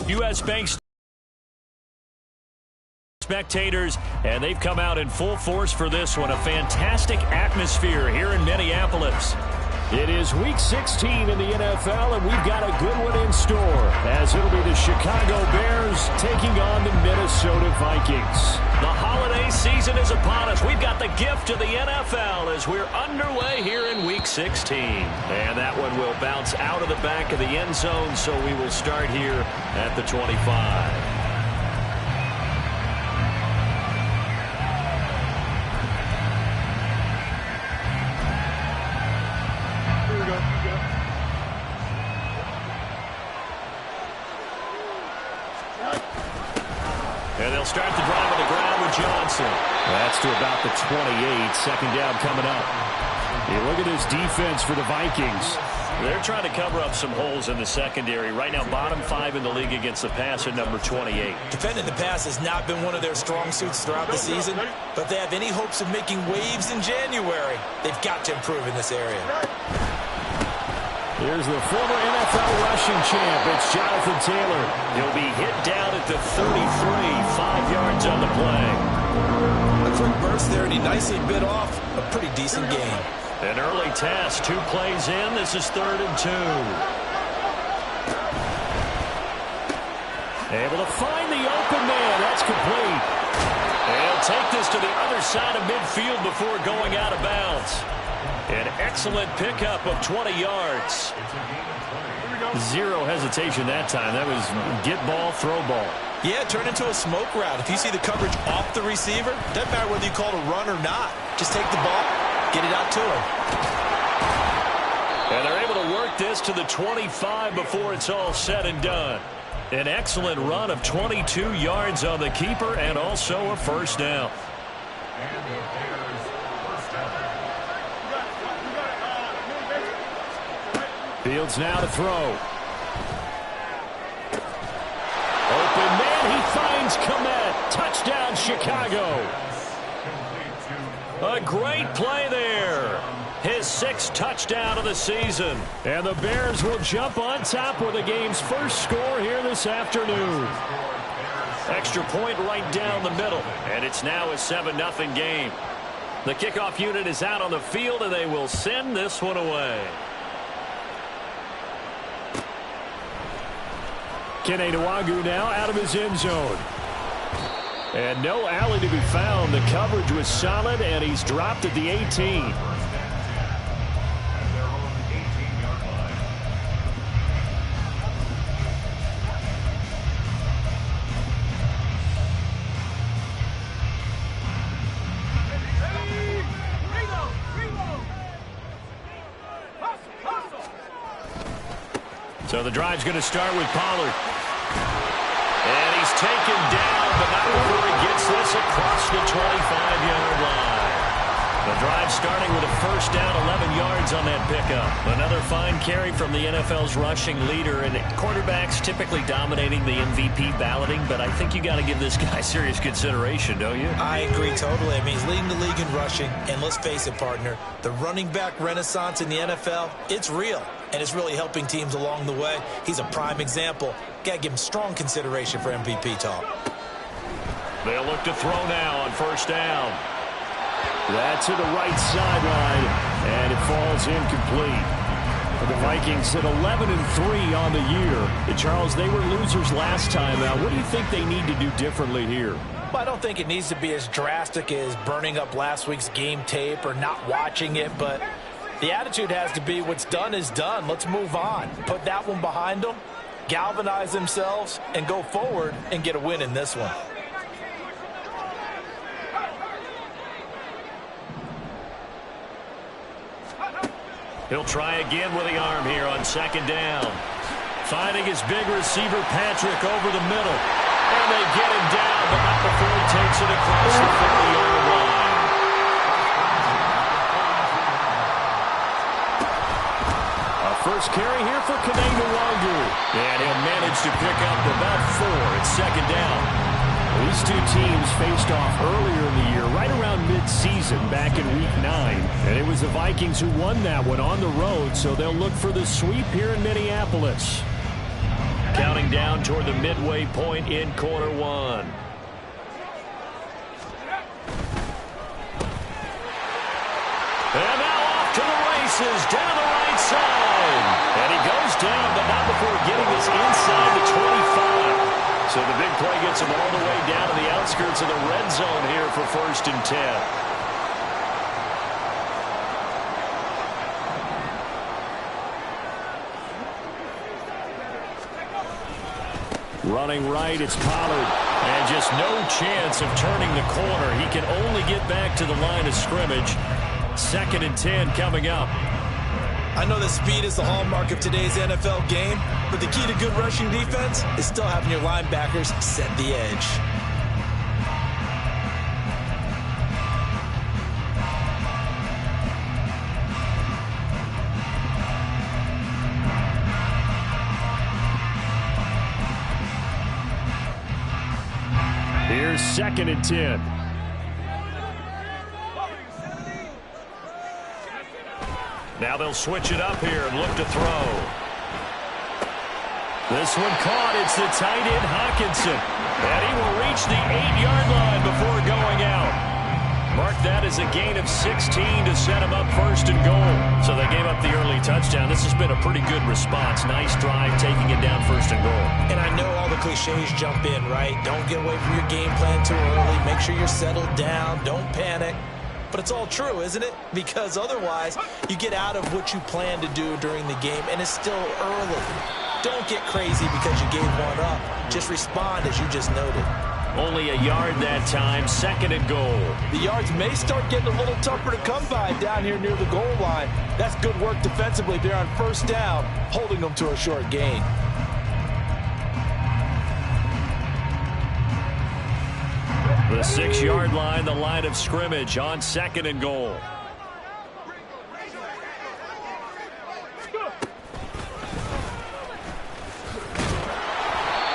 U.S. Bank spectators, and they've come out in full force for this one. A fantastic atmosphere here in Minneapolis. It is Week 16 in the NFL, and we've got a good one in store, as it'll be the Chicago Bears taking on the Minnesota Vikings. The holiday season is upon us. We've got the gift of the NFL as we're underway here in Week 16. And that one will bounce out of the back of the end zone, so we will start here at the 25. And they'll start the drive on the ground with Johnson. That's to about the 28. Second down coming up. You look at this defense for the Vikings. They're trying to cover up some holes in the secondary. Right now, bottom 5 in the league against the pass at number 28. Defending the pass has not been one of their strong suits throughout the season, but they have any hopes of making waves in January. They've got to improve in this area. Here's the former NFL rushing champ. It's Jonathan Taylor. He'll be hit down at the 33, 5 yards on the play. A quick burst there, and he nicely bit off a pretty decent gain. An early test, 2 plays in. This is 3rd and 2. Able to find the open man. That's complete. And he'll take this to the other side of midfield before going out of bounds. An excellent pickup of 20 yards. Zero hesitation that time. That was get ball, throw ball. Yeah, turn into a smoke route. If you see the coverage off the receiver, doesn't matter whether you call it a run or not. Just take the ball, get it out to him. And they're able to work this to the 25 before it's all said and done. An excellent run of 22 yards on the keeper and also a first down. Fields now to throw. Open man, he finds Kmet. Touchdown, Chicago. A great play there. His 6th touchdown of the season. And the Bears will jump on top with the game's first score here this afternoon. Extra point right down the middle. And it's now a 7-0 game. The kickoff unit is out on the field, and they will send this one away. Kene Nwangwu now out of his end zone. And no alley to be found. The coverage was solid, and he's dropped at the 18. So the drive's going to start with Pollard. And he's taken down, but not before he gets this across the 25-yard line. The drive starting with a first down, 11 yards on that pickup. Another fine carry from the NFL's rushing leader, and quarterbacks typically dominating the MVP balloting, but I think you got to give this guy serious consideration, don't you? I agree totally. I mean, he's leading the league in rushing, and let's face it, partner, the running back renaissance in the NFL, it's real, and it's really helping teams along the way. He's a prime example. Got to give him strong consideration for MVP talk. They'll look to throw now on first down. That's to the right sideline, and it falls incomplete. The Vikings at 11-3 on the year. Charles, they were losers last time out. What do you think they need to do differently here? Well, I don't think it needs to be as drastic as burning up last week's game tape or not watching it, but the attitude has to be what's done is done. Let's move on. Put that one behind them, galvanize themselves, and go forward and get a win in this one. He'll try again with the arm here on second down. Finding his big receiver, Patrick, over the middle. And they get him down, but not before he takes it across the 50-yard line. A first carry here for Kene Nwangwu. And he'll manage to pick up about 4 at second down. These two teams faced off earlier in the year, right around mid-season, back in Week 9. And it was the Vikings who won that one on the road, so they'll look for the sweep here in Minneapolis. Counting down toward the midway point in quarter one. And now off to the races, down the right side. And he goes down, but not before getting this inside the 25. So the big play gets him all the way down to the outskirts of the red zone here for 1st and 10. Running right, it's Pollard. And just no chance of turning the corner. He can only get back to the line of scrimmage. 2nd and 10 coming up. I know that speed is the hallmark of today's NFL game, but the key to good rushing defense is still having your linebackers set the edge. Here's 2nd and 10. Now they'll switch it up here and look to throw. This one caught. It's the tight end, Hockenson. And he will reach the 8-yard line before going out. Mark that as a gain of 16 to set him up 1st and goal. So they gave up the early touchdown. This has been a pretty good response. Nice drive, taking it down 1st and goal. And I know all the cliches jump in, right? Don't get away from your game plan too early. Make sure you're settled down. Don't panic. But it's all true, isn't it? Because otherwise, you get out of what you plan to do during the game, and it's still early. Don't get crazy because you gave one up. Just respond as you just noted. Only a yard that time, 2nd and goal. The yards may start getting a little tougher to come by down here near the goal line. That's good work defensively there on 1st down, holding them to a short gain. The 6-yard line, the line of scrimmage on 2nd and goal.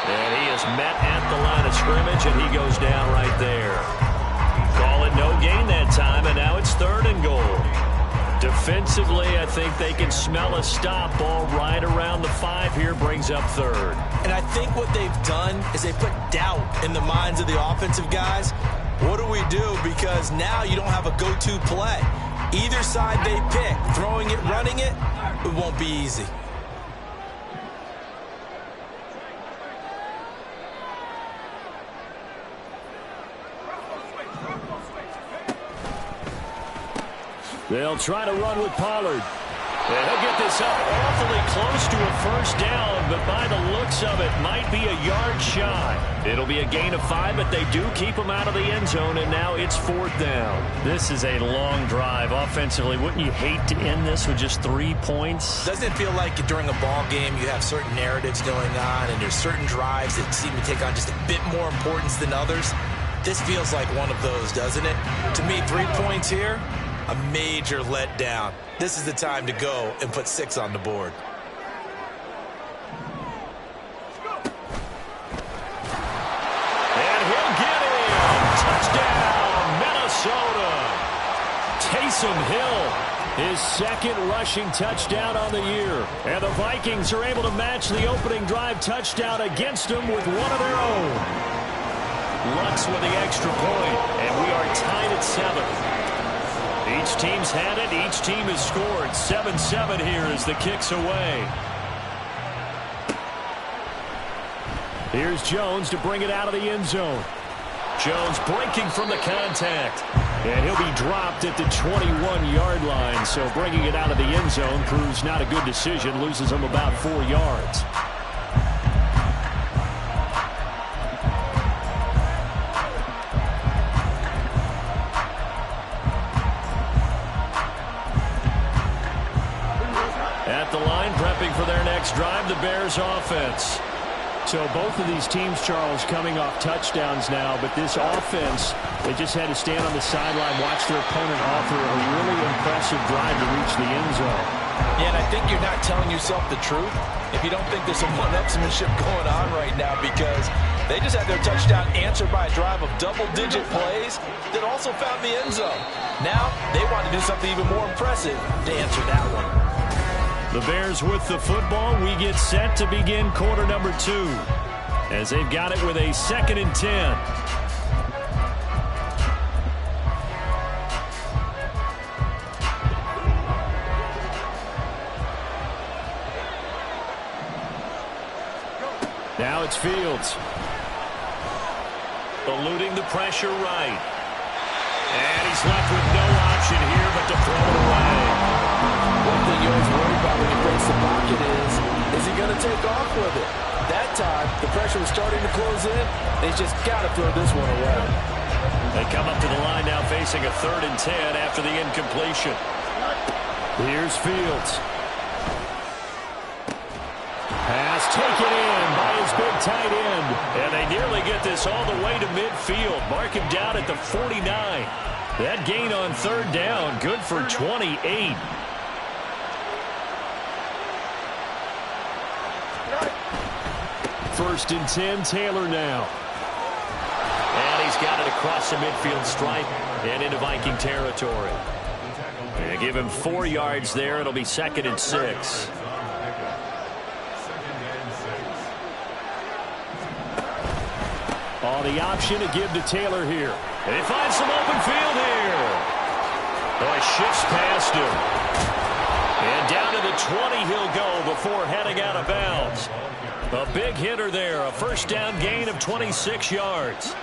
And he is met at the line of scrimmage, and he goes down right there. Call it no gain that time, and now it's 3rd and goal. Defensively, I think they can smell a stop. Ball right around the 5 here, brings up 3rd. And I think what they've done is they put doubt in the minds of the offensive guys. What do we do? Because now you don't have a go-to play. Either side they pick, throwing it, running it, it won't be easy. They'll try to run with Pollard. And he'll get this up awfully close to a 1st down, but by the looks of it, might be a yard shy. It'll be a gain of 5, but they do keep him out of the end zone, and now it's 4th down. This is a long drive offensively. Wouldn't you hate to end this with just 3 points? Doesn't it feel like during a ball game you have certain narratives going on, and there's certain drives that seem to take on just a bit more importance than others? This feels like one of those, doesn't it? To me, 3 points here, a major letdown. This is the time to go and put 6 on the board. And he'll get him. Touchdown, Minnesota. Taysom Hill, his 2nd rushing touchdown on the year. And the Vikings are able to match the opening drive touchdown against them with one of their own. Lutz with the extra point, and we are tied at 7. Each team's had it. Each team has scored. 7-7 here as the kick's away. Here's Jones to bring it out of the end zone. Jones breaking from the contact. And he'll be dropped at the 21-yard line. So bringing it out of the end zone proves not a good decision. Loses him about 4 yards. At the line, prepping for their next drive, the Bears offense. So both of these teams, Charles, coming off touchdowns now, but this offense, they just had to stand on the sideline, watch their opponent offer a really impressive drive to reach the end zone. Yeah, and I think you're not telling yourself the truth if you don't think there's some one-upsmanship going on right now, because they just had their touchdown answered by a drive of double-digit plays that also found the end zone. Now they want to do something even more impressive to answer that one. The Bears with the football. We get set to begin quarter number 2 as they've got it with a 2nd and 10. Now it's Fields. Eluding the pressure right. And he's left with no option here but to throw it away. One thing you always worry about when you face the pocket is he going to take off with it? That time, the pressure was starting to close in. They just got to throw this one away. They come up to the line now facing a 3rd and 10 after the incompletion. Here's Fields. Pass taken in by his big tight end. And they nearly get this all the way to midfield. Mark him down at the 49. That gain on 3rd down, good for 28. First and 10, Taylor now. And he's got it across the midfield stripe and into Viking territory. And give him 4 yards there. It'll be 2nd and 6. On the option to give to Taylor here. And he finds some open field here. Boy, shifts past him. And down to the 20 he'll go before heading out of bounds. A big hitter there. A first down gain of 26 yards.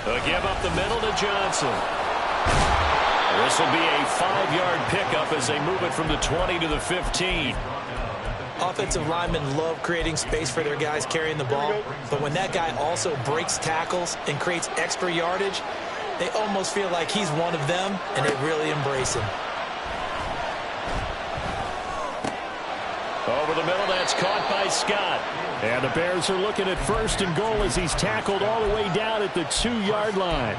A give up the middle to Johnson. This will be a 5-yard pickup as they move it from the 20 to the 15. Offensive linemen love creating space for their guys carrying the ball, but when that guy also breaks tackles and creates extra yardage, they almost feel like he's one of them, and they really embrace him. Over the middle, that's caught by Scott. And the Bears are looking at 1st and goal as he's tackled all the way down at the 2-yard line.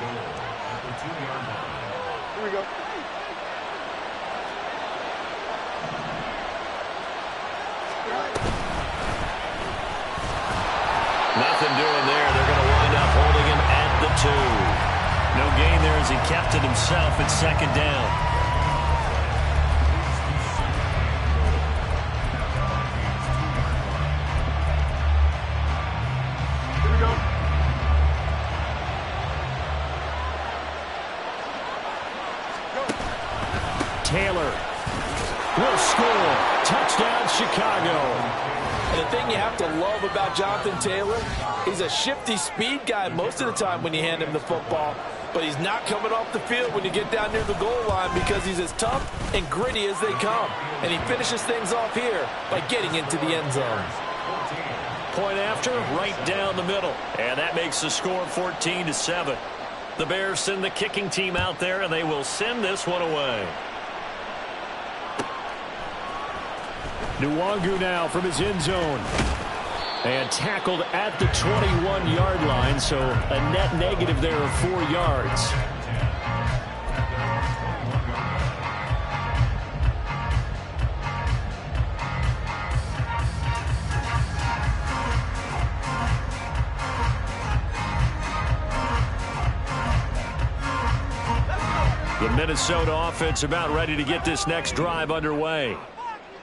Here we go. Nothing doing there. They're going to wind up holding him at the 2. No gain there as he kept it himself at 2nd down. Here we go. Taylor will score. Touchdown, Chicago. And the thing you have to love about Jonathan Taylor, he's a shifty speed guy most of the time when you hand him the football. But he's not coming off the field when you get down near the goal line because he's as tough and gritty as they come. And he finishes things off here by getting into the end zone. Point after, right down the middle. And that makes the score 14-7. The Bears send the kicking team out there, and they will send this one away. Nwangu now from his end zone. And tackled at the 21-yard line, so a net negative there of 4 yards. The Minnesota offense about ready to get this next drive underway.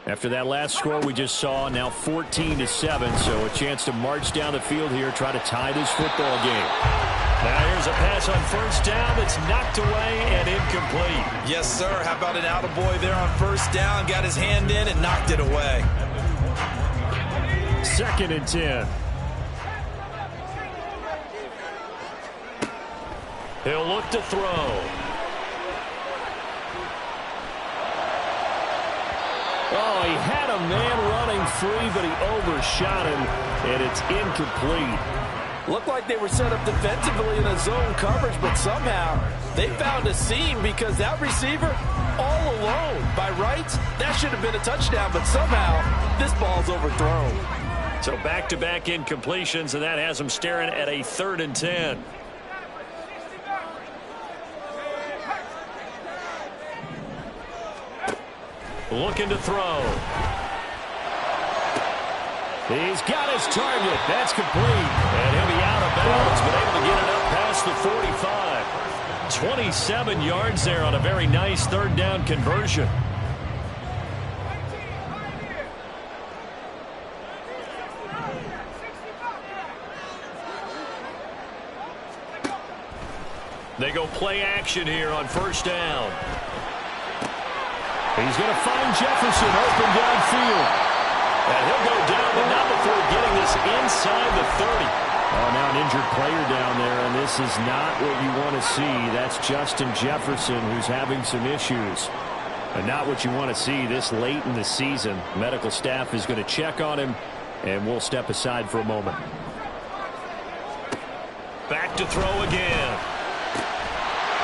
After that last score we just saw, now 14-7, so a chance to march down the field here, try to tie this football game. Now here's a pass on first down that's knocked away and incomplete. Yes, sir. How about an attaboy there on first down? Got his hand in and knocked it away. 2nd and 10. He'll look to throw. Oh, he had a man running free, but he overshot him, and it's incomplete. Looked like they were set up defensively in a zone coverage, but somehow they found a seam because that receiver all alone. By rights, that should have been a touchdown, but somehow this ball's overthrown. So back-to-back incompletions, and that has them staring at a 3rd and 10. Looking to throw. He's got his target. That's complete. And he'll be out of bounds, but able to get it up past the 45. 27 yards there on a very nice 3rd down conversion. They go play action here on first down. He's going to find Jefferson open downfield. And he'll go down, but not before getting this inside the 30. Oh, now an injured player down there, and this is not what you want to see. That's Justin Jefferson, who's having some issues. And not what you want to see this late in the season. Medical staff is going to check on him, and we'll step aside for a moment. Back to throw again.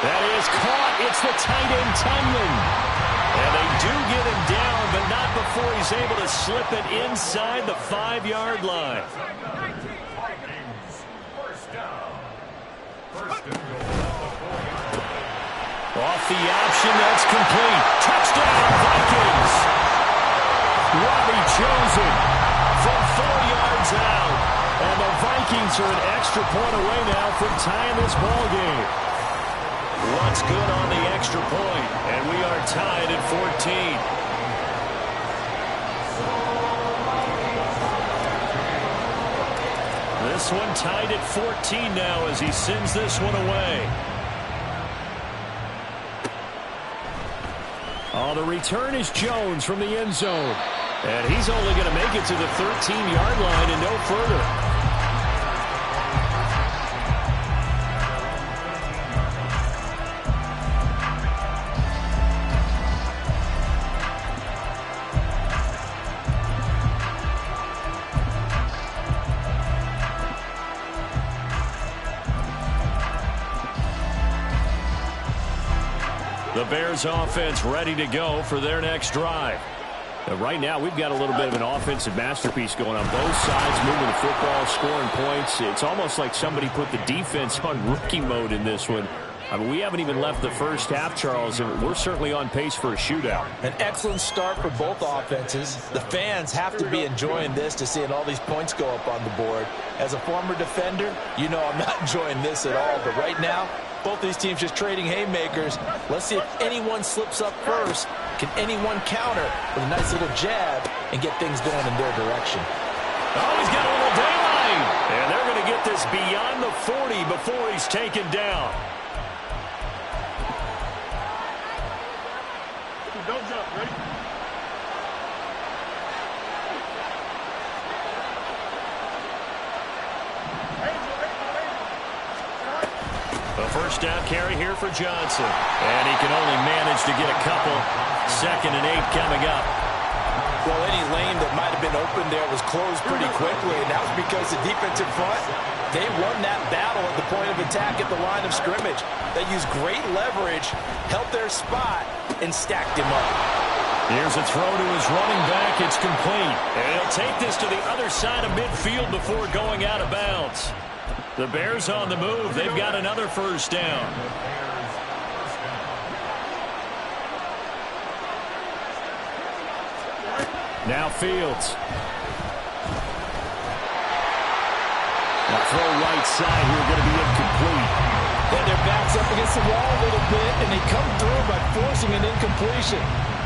That is caught. It's the tight end, Tunyon. And they do get him down, but not before he's able to slip it inside the 5-yard line. Off the option, that's complete. Touchdown, Vikings. Robbie Chosen from 4 yards out. And the Vikings are an extra point away now from tying this ball game. What's good on the extra point, and we are tied at 14. This one tied at 14 now as he sends this one away. Oh, the return is Jones from the end zone. And he's only going to make it to the 13-yard line and no further. The Bears offense ready to go for their next drive. Right now, we've got a little bit of an offensive masterpiece going on both sides, moving the football, scoring points. It's almost like somebody put the defense on rookie mode in this one. I mean, we haven't even left the first half, Charles, and we're certainly on pace for a shootout. An excellent start for both offenses. The fans have to be enjoying this to seeing all these points go up on the board. As a former defender, you know I'm not enjoying this at all, but right now, both these teams just trading haymakers. Let's see if anyone slips up first. Can anyone counter with a nice little jab and get things going in their direction? Oh, he's got a little daylight. And they're going to get this beyond the 40 before he's taken down. Don't jump, ready? A first down carry here for Johnson. And he can only manage to get a couple. 2nd and 8 coming up. Well, any lane that might have been open there was closed pretty quickly, and that was because the defensive front, they won that battle at the point of attack at the line of scrimmage. They used great leverage, held their spot, and stacked him up. Here's a throw to his running back. It's complete. And he'll take this to the other side of midfield before going out of bounds. The Bears on the move. They've got another first down. Now Fields. Now throw right side here, going to be incomplete. And their backs up against the wall a little bit, and they come through by forcing an incompletion.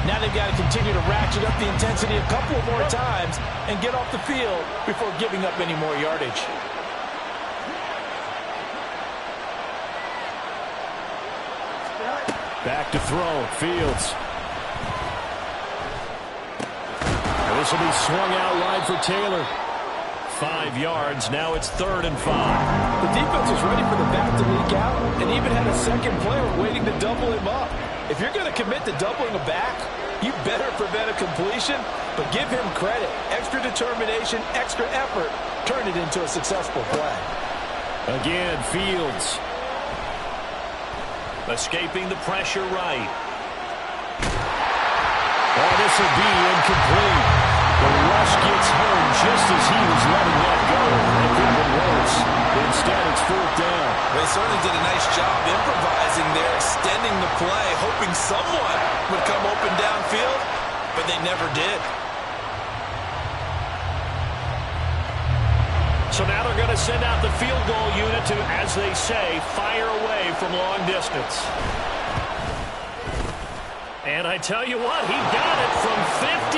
Now they've got to continue to ratchet up the intensity a couple more times and get off the field before giving up any more yardage. Back to throw, Fields. And this will be swung out wide for Taylor. 5 yards, now it's 3rd and 5. The defense was ready for the back to leak out and even had a second player waiting to double him up. If you're going to commit to doubling a back, you better prevent a completion, but give him credit. Extra determination, extra effort, turn it into a successful play. Again, Fields. Escaping the pressure right. Oh, this will be incomplete. The rush gets home just as he was letting that go. That could have been worse. Instead, it's 4th down. They certainly did a nice job improvising there, extending the play, hoping someone would come open downfield, but they never did. So now they're going to send out the field goal unit to, as they say, fire away from long distance. And I tell you what, he got it from 58.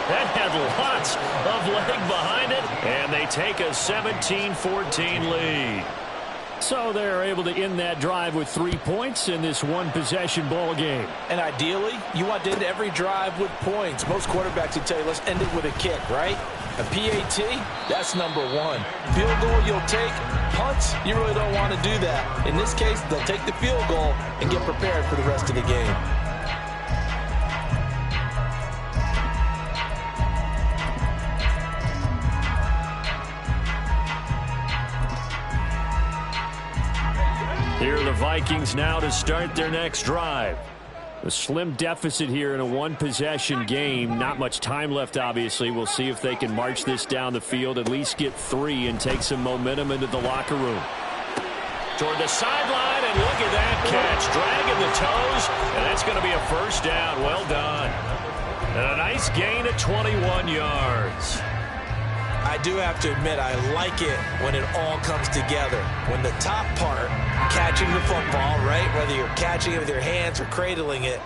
That had lots of leg behind it. And they take a 17-14 lead. So they're able to end that drive with 3 points in this one-possession ball game. And ideally, you want to end every drive with points. Most quarterbacks would tell you, let's end it with a kick, right? A PAT, that's number 1. Field goal you'll take. Punts, you really don't want to do that. In this case, they'll take the field goal and get prepared for the rest of the game. Here are the Vikings now to start their next drive. A slim deficit here in a one-possession game. Not much time left, obviously. We'll see if they can march this down the field, at least get 3 and take some momentum into the locker room. Toward the sideline, and look at that catch. Dragging the toes, and that's going to be a 1st down. Well done. And a nice gain of 21 yards. I do have to admit, I like it when it all comes together. When the top part, catching the football, right, whether you're catching it with your hands or cradling it,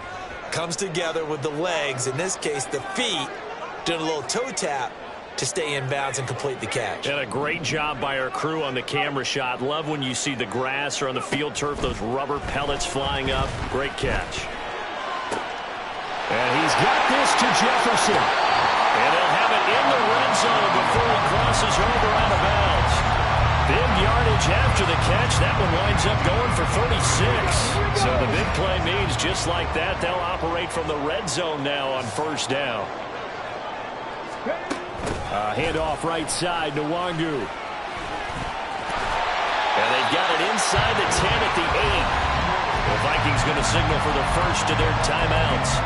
comes together with the legs, in this case the feet, doing a little toe tap to stay in bounds and complete the catch. And a great job by our crew on the camera shot. Love when you see the grass or on the field turf, those rubber pellets flying up. Great catch. And he's got this to Jefferson. And he'll have it in the red zone before he crosses over out of bounds. Big yardage after the catch. That one winds up going for 36. So the big play means just like that, they'll operate from the red zone now on 1st down. Handoff right side to Wangu. And they've got it inside the 10 at the 8. The Vikings going to signal for the first of their timeouts,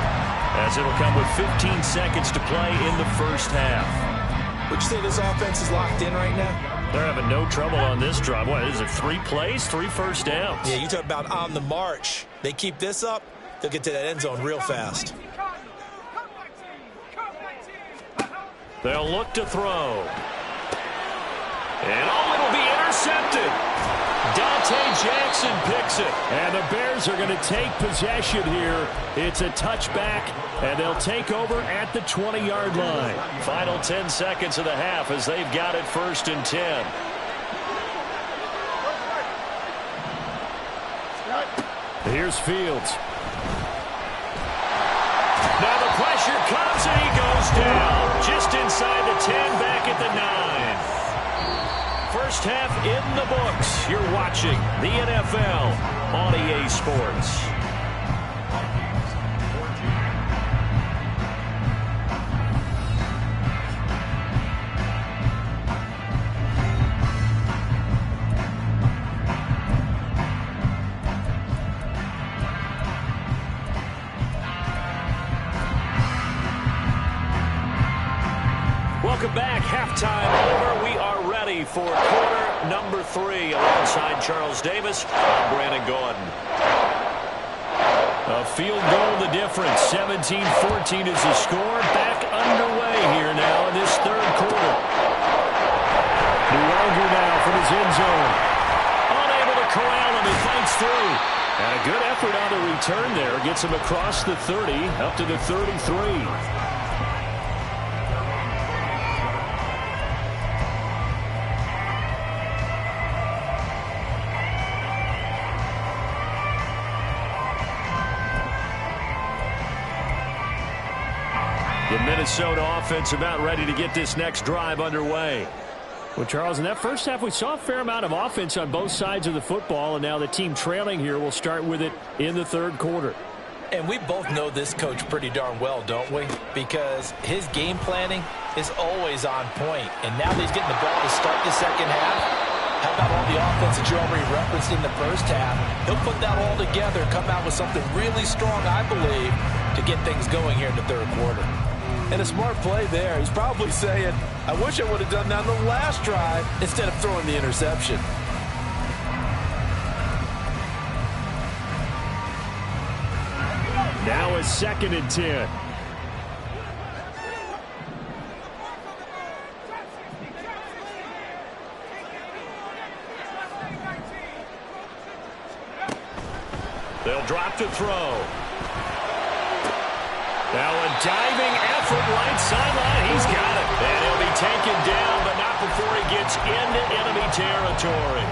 as it'll come with 15 seconds to play in the 1st half. Would you say this offense is locked in right now? They're having no trouble on this drive. What is it, 3 plays, 3 first downs? Yeah, you talk about on the march. They keep this up, they'll get to that end zone real fast. They'll look to throw. And it'll be intercepted. Dante Jackson picks it. And the Bears are going to take possession here. It's a touchback, and they'll take over at the 20-yard line. Final 10 seconds of the half as they've got it 1st and 10. Here's Fields. Now the pressure comes, and he goes down. Just inside the 10, back at the 9. First half in the books. You're watching the NFL on EA Sports. Welcome back. Halftime over. We are ready for quarter number 3. Alongside Charles Davis, I'm Brandon Gordon. A field goal the difference. 17-14 is the score. Back underway here now in this 3rd quarter. Nwangu now from his end zone. Unable to corral him. He fights through. And a good effort on the return there. Gets him across the 30, up to the 33. The Minnesota offense about ready to get this next drive underway. Well, Charles, in that first half, we saw a fair amount of offense on both sides of the football, and now the team trailing here will start with it in the third quarter. And we both know this coach pretty darn well, don't we? Because his game planning is always on point. And now that he's getting the ball to start the second half, how about all the offense that you already referenced in the first half? He'll put that all together, come out with something really strong, I believe, to get things going here in the third quarter. And a smart play there. He's probably saying, I wish I would have done that on the last drive instead of throwing the interception. Now a 2nd and 10. They'll drop to throw. Now a diving effort right sideline. He's got it. And he'll be taken down, but not before he gets into enemy territory.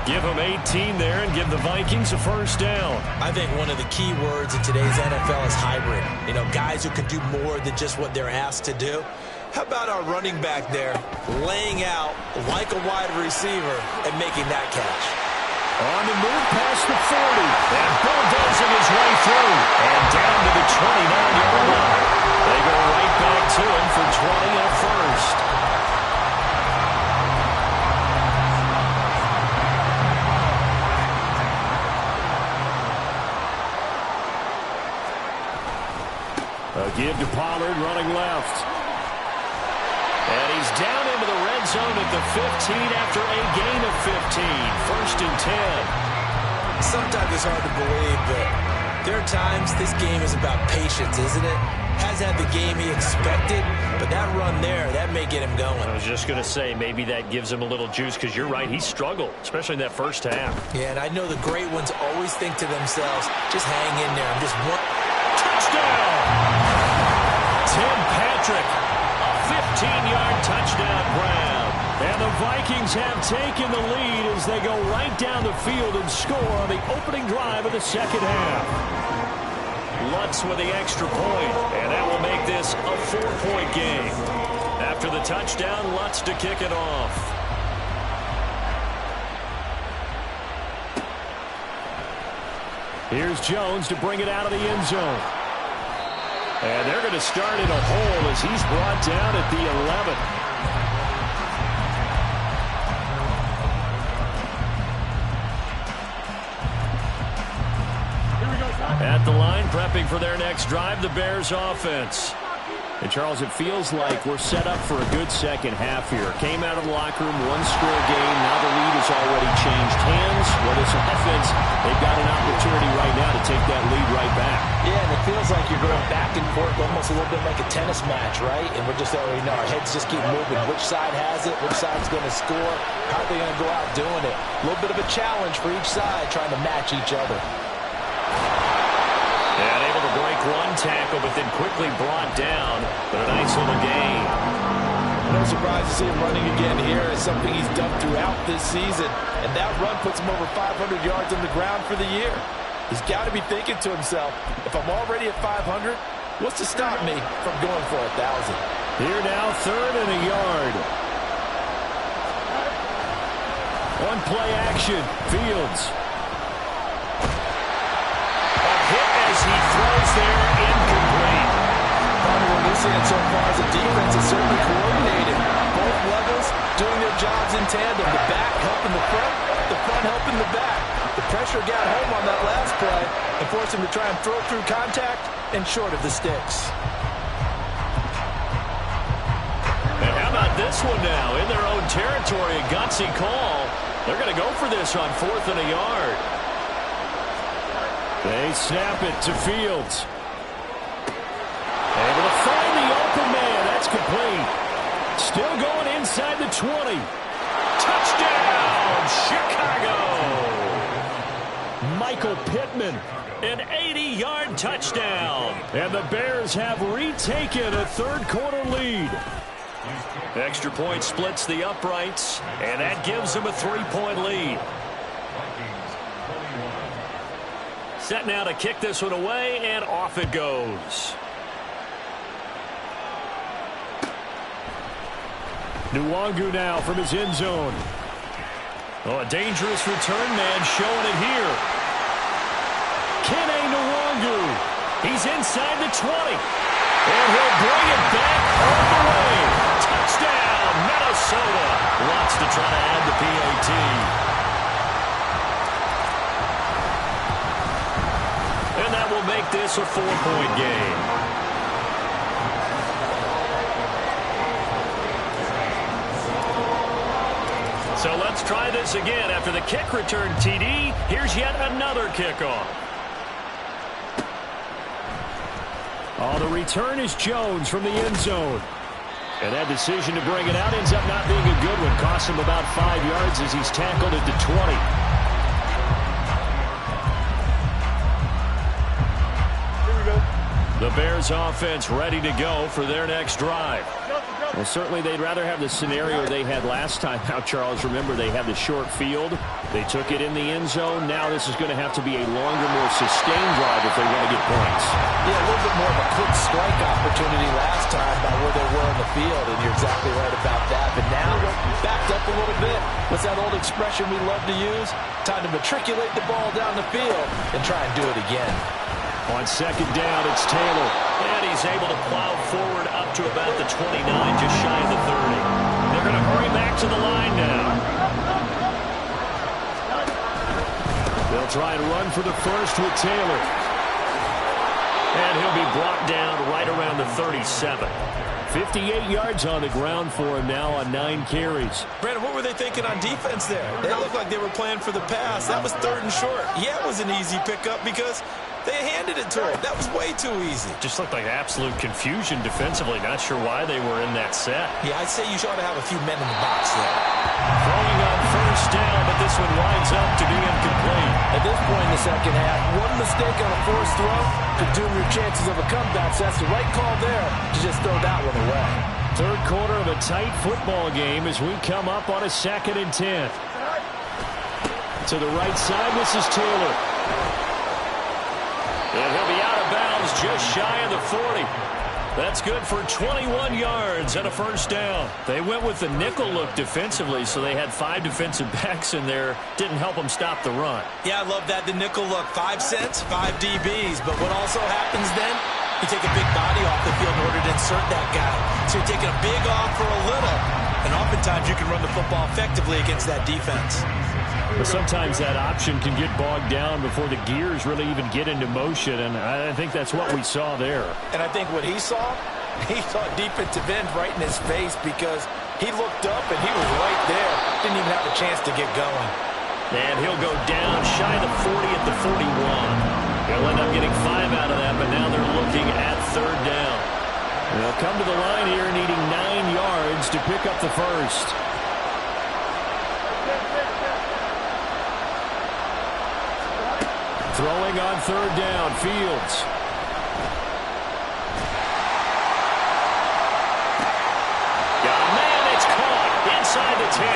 Give him 18 there and give the Vikings a first down. I think one of the key words in today's NFL is hybrid. You know, guys who can do more than just what they're asked to do. How about our running back there laying out like a wide receiver and making that catch? On the move past the 40, and bulldozing his way through, and down to the 29-yard line. They go right back to him for 20 and a first. A give to Pollard running left. And he's down into the red zone at the 15 after a gain of 15. 1st and 10. Sometimes it's hard to believe, but there are times this game is about patience, isn't it? Hasn't had the game he expected, but that run there, that may get him going. I was just going to say, maybe that gives him a little juice, because you're right, he struggled, especially in that first half. Yeah, and I know the great ones always think to themselves, just hang in there and just one. Touchdown! Tim Patrick. 15-yard touchdown grab. And the Vikings have taken the lead as they go right down the field and score on the opening drive of the second half. Lutz with the extra point, and that will make this a 4-point game. After the touchdown, Lutz to kick it off. Here's Jones to bring it out of the end zone. And they're going to start in a hole as he's brought down at the 11. At the line, prepping for their next drive, the Bears offense. And, Charles, it feels like we're set up for a good second half here. Came out of the locker room, one-score game. Now the lead has already changed hands. Well, this offense, they've got an opportunity right now to take that lead right back. Yeah, and it feels like you're going back and forth, almost a little bit like a tennis match, right? And we're just already know our heads just keep moving. Which side has it? Which side's going to score? How are they going to go out doing it? A little bit of a challenge for each side, trying to match each other. And able to break one tackle, but then quickly brought down. But a nice little gain. No surprise to see him running again here. It's something he's done throughout this season. And that run puts him over 500 yards on the ground for the year. He's got to be thinking to himself, if I'm already at 500, what's to stop me from going for 1,000? Here now, 3rd and a yard. One play action, Fields. As he throws there, incomplete. What we're seeing so far is the defense is certainly coordinated. Both levels doing their jobs in tandem. The back helping the front helping the back. The pressure got home on that last play and forced him to try and throw through contact and short of the sticks. And how about this one now? In their own territory, a gutsy call. They're going to go for this on 4th and a yard. They snap it to Fields. Able to find the open man. That's complete. Still going inside the 20. Touchdown, Chicago. Michael Pittman. An 80-yard touchdown. And the Bears have retaken a third-quarter lead. Extra point splits the uprights, and that gives them a 3-point lead. Set now to kick this one away, and off it goes. Nwangu now from his end zone. Oh, a dangerous return man showing it here. Kene Nwangu. He's inside the 20. And he'll bring it back all the way. Touchdown, Minnesota. Wants to try to add the PAT. And that will make this a 4-point game. So let's try this again. After the kick return TD, here's yet another kickoff. Oh, the return is Jones from the end zone. And that decision to bring it out ends up not being a good one. Costs him about 5 yards as he's tackled at the 20. The Bears offense ready to go for their next drive. Well, certainly they'd rather have the scenario they had last time out, Charles. Remember, they had the short field. They took it in the end zone. Now this is going to have to be a longer, more sustained drive if they want to get points. Yeah, a little bit more of a quick strike opportunity last time by where they were on the field, and you're exactly right about that. But now, backed up a little bit. What's that old expression we love to use? Time to matriculate the ball down the field and try and do it again. On second down, it's Taylor. And he's able to plow forward up to about the 29, just shy of the 30. They're going to hurry back to the line now. They'll try and run for the first with Taylor. And he'll be brought down right around the 37. 58 yards on the ground for him now on 9 carries. Brandon, what were they thinking on defense there? They looked like they were playing for the pass. That was 3rd and short. Yeah, it was an easy pickup because they handed it to him. That was way too easy. Just looked like absolute confusion defensively. Not sure why they were in that set. Yeah, I'd say you should have a few men in the box there. Throwing on first down, but this one winds up to be incomplete. At this point in the second half, one mistake on a forced throw could doom your chances of a comeback. So that's the right call there to just throw that one away. Third quarter of a tight football game as we come up on a 2nd and 10. To the right side, this is Taylor. And he'll be out of bounds just shy of the 40. That's good for 21 yards and a first down. They went with the nickel look defensively, so they had 5 defensive backs in there. Didn't help them stop the run. Yeah, I love that, the nickel look. 5 cents, 5 DBs. But what also happens then, you take a big body off the field in order to insert that guy. So you're taking a big off for a little. And oftentimes you can run the football effectively against that defense. But sometimes that option can get bogged down before the gears really even get into motion, and I think that's what we saw there. And I think what he saw defensive end right in his face because he looked up and he was right there. Didn't even have a chance to get going. And he'll go down shy of the 40 at the 41. They'll end up getting 5 out of that, but now they're looking at 3rd down. They'll come to the line here needing 9 yards to pick up the first. Throwing on 3rd down, Fields. Got a man, it's caught inside the 10.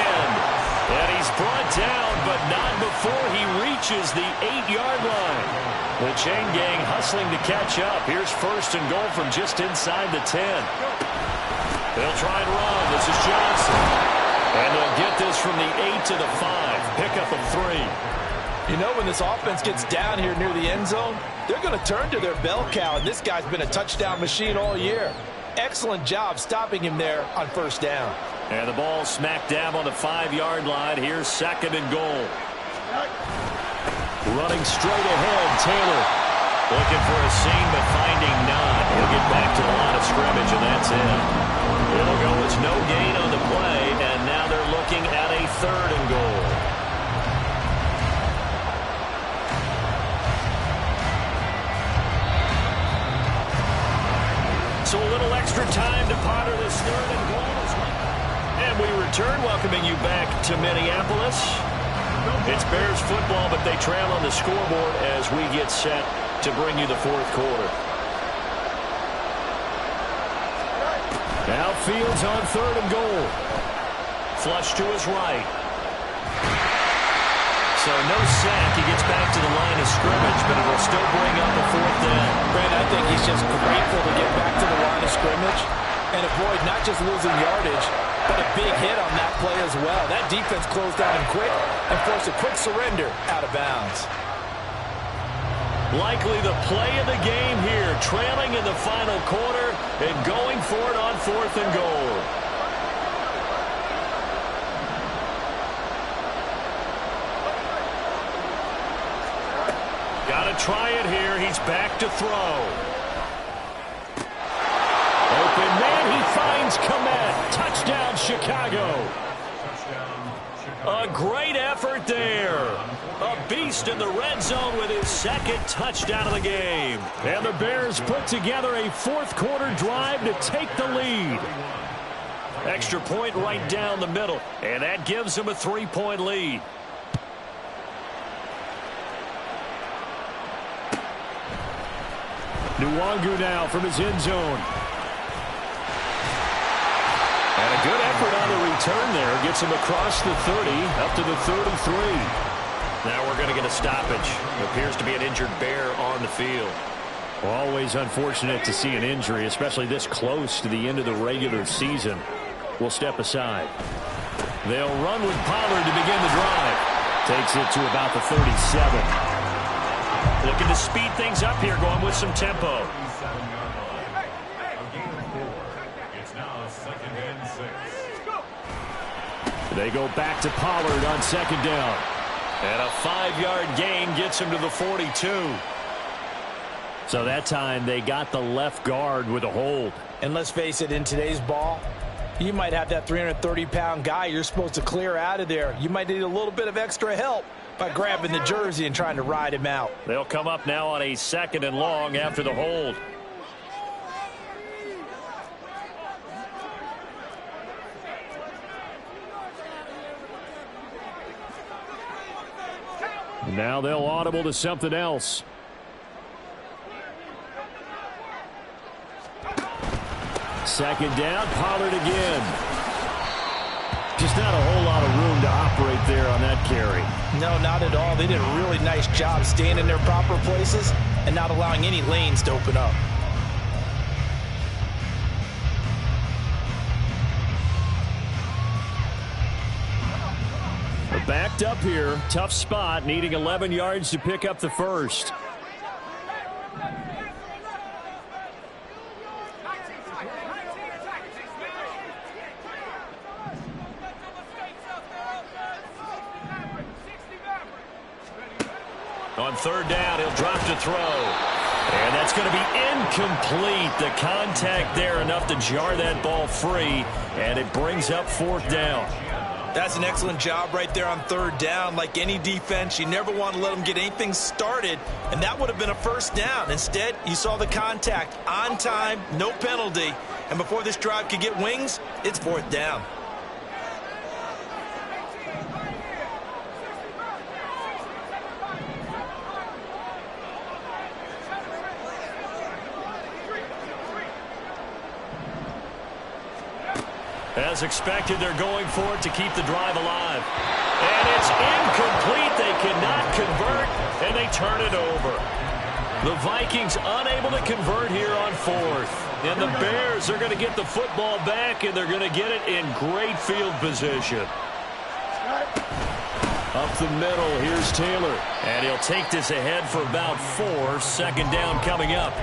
And he's brought down, but not before he reaches the 8-yard line. The chain gang hustling to catch up. Here's 1st and goal from just inside the 10. They'll try and run. This is Johnson. And they'll get this from the 8 to the 5. Pickup of 3. You know, when this offense gets down here near the end zone, they're going to turn to their bell cow, and this guy's been a touchdown machine all year. Excellent job stopping him there on 1st down. And the ball smack dab on the 5-yard line. Here's 2nd and goal. Running straight ahead, Taylor. Looking for a seam, but finding none. He'll get back to the line of scrimmage, and that's it. It'll go as no gain on the play, and now they're looking at a 3rd and goal. So a little extra time to ponder this 3rd and goal. And we return, welcoming you back to Minneapolis. It's Bears football, but they trail on the scoreboard as we get set to bring you the fourth quarter. Now Fields on 3rd and goal. Flush to his right. So no sack. He gets back to the line of scrimmage, but it will still bring up a 4th down. Brandon, I think he's just grateful to get back to the line of scrimmage and avoid not just losing yardage, but a big hit on that play as well. That defense closed down him quick and forced a quick surrender out of bounds. Likely the play of the game here, trailing in the final quarter and going for it on 4th and goal. Got to try it here. He's back to throw. Open man, he finds Kmet. Touchdown, Chicago. A great effort there. A beast in the red zone with his 2nd touchdown of the game. And the Bears put together a 4th quarter drive to take the lead. Extra point right down the middle, and that gives them a 3-point lead. Nwangu now from his end zone. And a good effort on the return there. Gets him across the 30, up to the 33. Now we're going to get a stoppage. Appears to be an injured Bear on the field. Always unfortunate to see an injury, especially this close to the end of the regular season. We'll step aside. They'll run with Pollard to begin the drive. Takes it to about the 37. Looking to speed things up here, going with some tempo. They go back to Pollard on 2nd down. And a 5-yard gain gets him to the 42. So that time they got the left guard with a hold. And let's face it, in today's ball, you might have that 330-pound guy you're supposed to clear out of there. You might need a little bit of extra help by grabbing the jersey and trying to ride him out. They'll come up now on a 2nd and long after the hold. Now they'll audible to something else. Second down, Pollard again. Just not a whole lot of room to operate there on that carry. No, not at all. They did a really nice job staying in their proper places and not allowing any lanes to open up. Backed up here, tough spot, needing 11 yards to pick up the first. On 3rd down, he'll drop to throw. And that's going to be incomplete. The contact there enough to jar that ball free, and it brings up 4th down. That's an excellent job right there on 3rd down. Like any defense, you never want to let them get anything started, and that would have been a 1st down. Instead, you saw the contact on time, no penalty, and before this drive could get wings, it's 4th down. As expected, they're going for it to keep the drive alive. And it's incomplete. They cannot convert, and they turn it over. The Vikings unable to convert here on 4th. And the Bears are going to get the football back, and they're going to get it in great field position. Up the middle, here's Taylor. And he'll take this ahead for about 4. 2nd down coming up.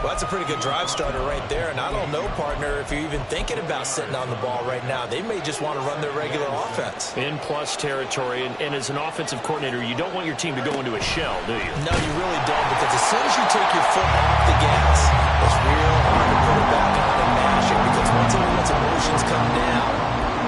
Well, that's a pretty good drive starter right there, and I don't know, partner, if you're even thinking about sitting on the ball right now. They may just want to run their regular offense. In plus territory, and as an offensive coordinator, you don't want your team to go into a shell, do you? No, you really don't, because as soon as you take your foot off the gas, it's real hard to put it back on and mash it, because once it lets emotions come down,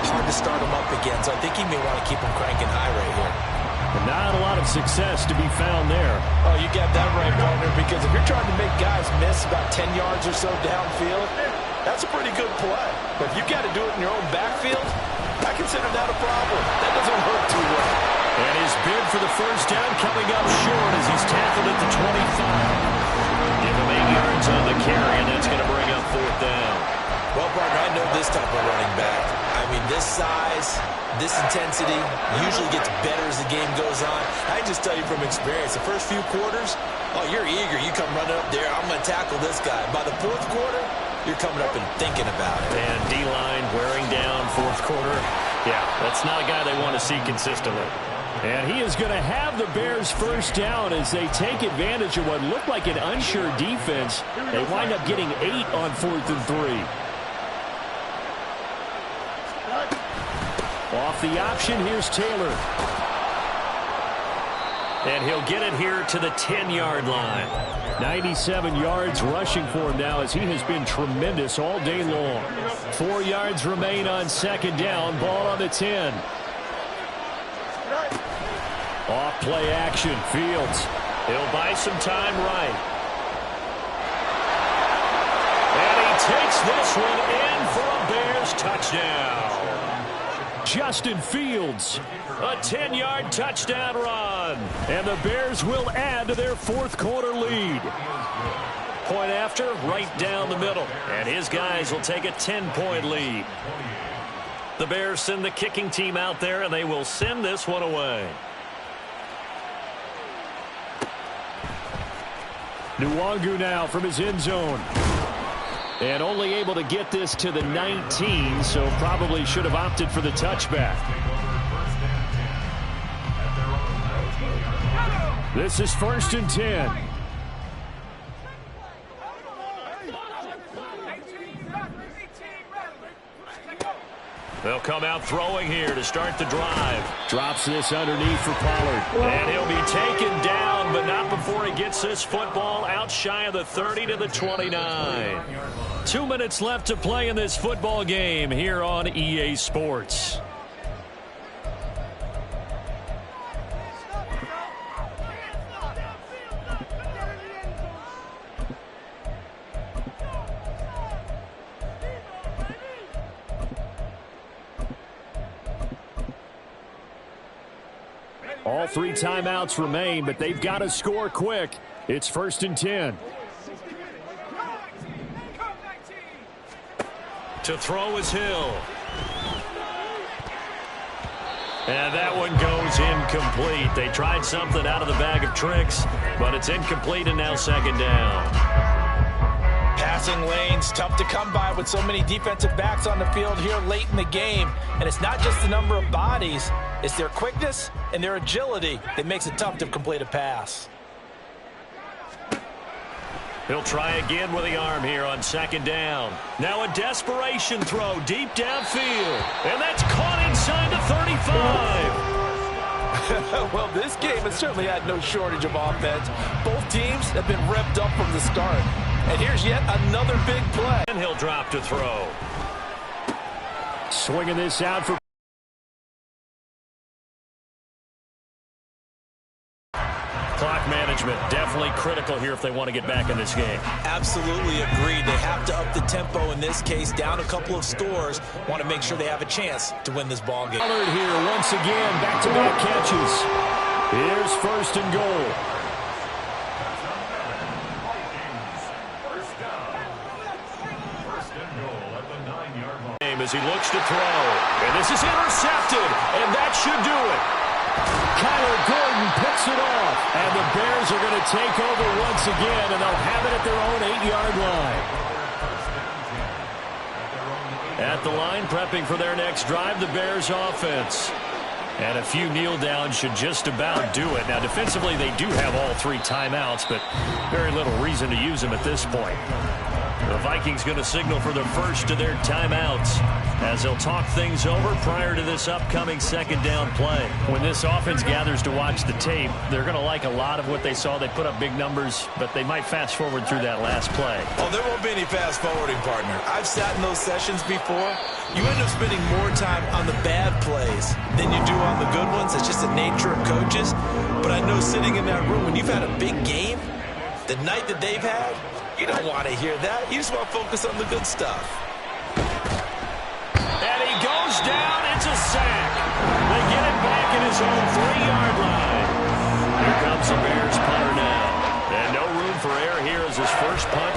it's hard to start them up again. So I think he may want to keep them cranking high right here. Not a lot of success to be found there. Oh, you got that right, partner, because if you're trying to make guys miss about 10 yards or so downfield, that's a pretty good play. But if you've got to do it in your own backfield, I consider that a problem. That doesn't work too well. And for the first down, coming up short as he's tackled at the 25. Give him 8 yards on the carry, and that's going to bring up 4th down. Well, partner, I know this type of running back. I mean, this size, this intensity usually gets better as the game goes on. I just tell you from experience, the first few quarters, oh, you're eager. You come running up there, I'm going to tackle this guy. By the 4th quarter, you're coming up and thinking about it. And D-line wearing down 4th quarter. Yeah, that's not a guy they want to see consistently. And he is going to have the Bears first down as they take advantage of what looked like an unsure defense. They wind up getting 8 on 4th and 3. Off the option, here's Taylor. And he'll get it here to the 10-yard line. 97 yards rushing for him now as he has been tremendous all day long. 4 yards remain on 2nd down. Ball on the 10. Off play action. Fields. He'll buy some time right. And he takes this one in for a Bears touchdown. Justin Fields, a 10-yard touchdown run. And the Bears will add to their 4th quarter lead. Point after, right down the middle. And his guys will take a 10-point lead. The Bears send the kicking team out there, and they will send this one away. Nwangu now from his end zone. And only able to get this to the 19, so probably should have opted for the touchback. This is 1st and 10. They'll come out throwing here to start the drive. Drops this underneath for Pollard. And he'll be taken down, but not before he gets this football out shy of the 30 to the 29. 2 minutes left to play in this football game here on EA Sports. All 3 timeouts remain, but they've got to score quick. It's 1st and 10. To throw is Hill. And that one goes incomplete. They tried something out of the bag of tricks, but it's incomplete and now 2nd down. Passing lanes, tough to come by with so many defensive backs on the field here late in the game. And it's not just the number of bodies, it's their quickness and their agility that makes it tough to complete a pass. He'll try again with the arm here on 2nd down. Now a desperation throw deep downfield. And that's caught inside the 35. Well, this game has certainly had no shortage of offense. Both teams have been revved up from the start. And here's yet another big play. And he'll drop to throw. Swinging this out for clock management. Definitely critical here if they want to get back in this game. Absolutely agreed. They have to up the tempo in this case. Down a couple of scores. Want to make sure they have a chance to win this ball game. Pollard here once again. Back-to-back catches. Here's 1st and goal. As he looks to throw. And this is intercepted. And that should do it. Kyler Gordon picks it off. And the Bears are going to take over once again. And they'll have it at their own 8-yard line. At the line, prepping for their next drive, the Bears offense. And a few kneel downs should just about do it. Now, defensively, they do have all 3 timeouts, but very little reason to use them at this point. The Vikings going to signal for the first of their timeouts as they'll talk things over prior to this upcoming 2nd down play. When this offense gathers to watch the tape, they're going to like a lot of what they saw. They put up big numbers, but they might fast forward through that last play. Oh, there won't be any fast forwarding, partner. I've sat in those sessions before. You end up spending more time on the bad plays than you do on the good ones. It's just the nature of coaches. But I know sitting in that room, when you've had a big game, the night that they've had, you don't want to hear that. You just want to focus on the good stuff. And he goes down. It's a sack. They get it back at his own 3-yard line.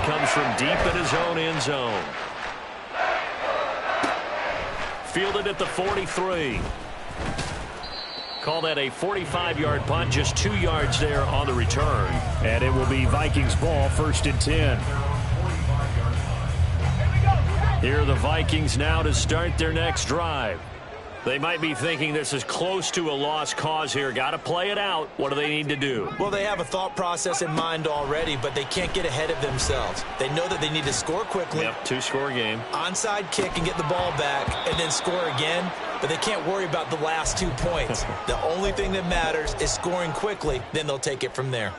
comes from deep in his own end zone. Fielded at the 43. Call that a 45-yard punt, just 2 yards there on the return. And it will be Vikings ball, 1st and 10. Here are the Vikings now to start their next drive. They might be thinking this is close to a lost cause here. Got to play it out. What do they need to do? Well, they have a thought process in mind already, but they can't get ahead of themselves. They know that they need to score quickly. Yep, 2-score game. Onside kick and get the ball back and then score again. But they can't worry about the last 2 points. The only thing that matters is scoring quickly. Then they'll take it from there.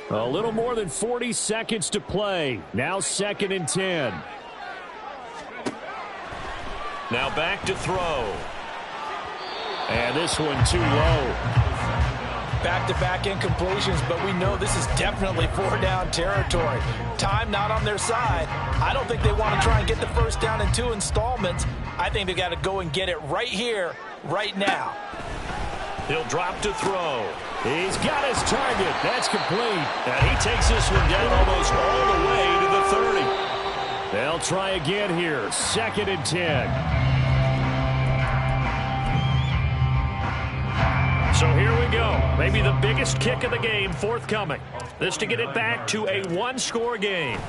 A little more than 40 seconds to play. Now 2nd and 10. Now back to throw. And this one too low. Back-to-back incompletions, but we know this is definitely 4-down territory. Time not on their side. I don't think they want to try and get the first down in 2 installments. I think they got to go and get it right here, right now. He'll drop to throw. He's got his target. That's complete. And he takes this one down almost all the way to the 30. They'll try again here. 2nd and 10. So here we go. Maybe the biggest kick of the game forthcoming. This to get it back to a 1-score game.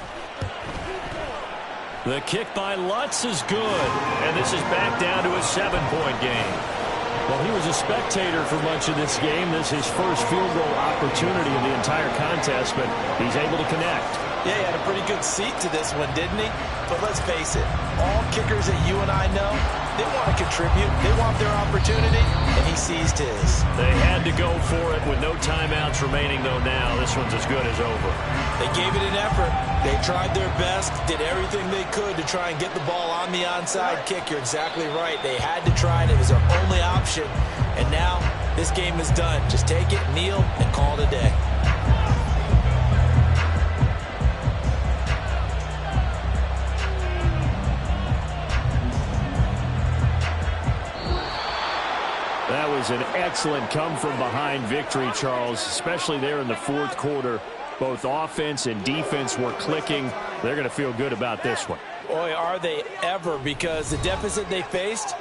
The kick by Lutz is good. And this is back down to a 7-point game. Well, he was a spectator for much of this game. This is his first field goal opportunity in the entire contest, but he's able to connect. Yeah, he had a pretty good seat to this one, didn't he? But let's face it, all kickers that you and I know, they want to contribute. They want their opportunity, and he seized his. They had to go for it with no timeouts remaining, though now. This one's as good as over. They gave it an effort. They tried their best, did everything they could to try and get the ball on the onside kick. You're exactly right. They had to try it. It was their only option. And now this game is done. Just take it, kneel, and call it a day. That was an excellent come-from-behind victory, Charles, especially there in the 4th quarter. Both offense and defense were clicking. They're going to feel good about this one. Boy, are they ever, because the deficit they faced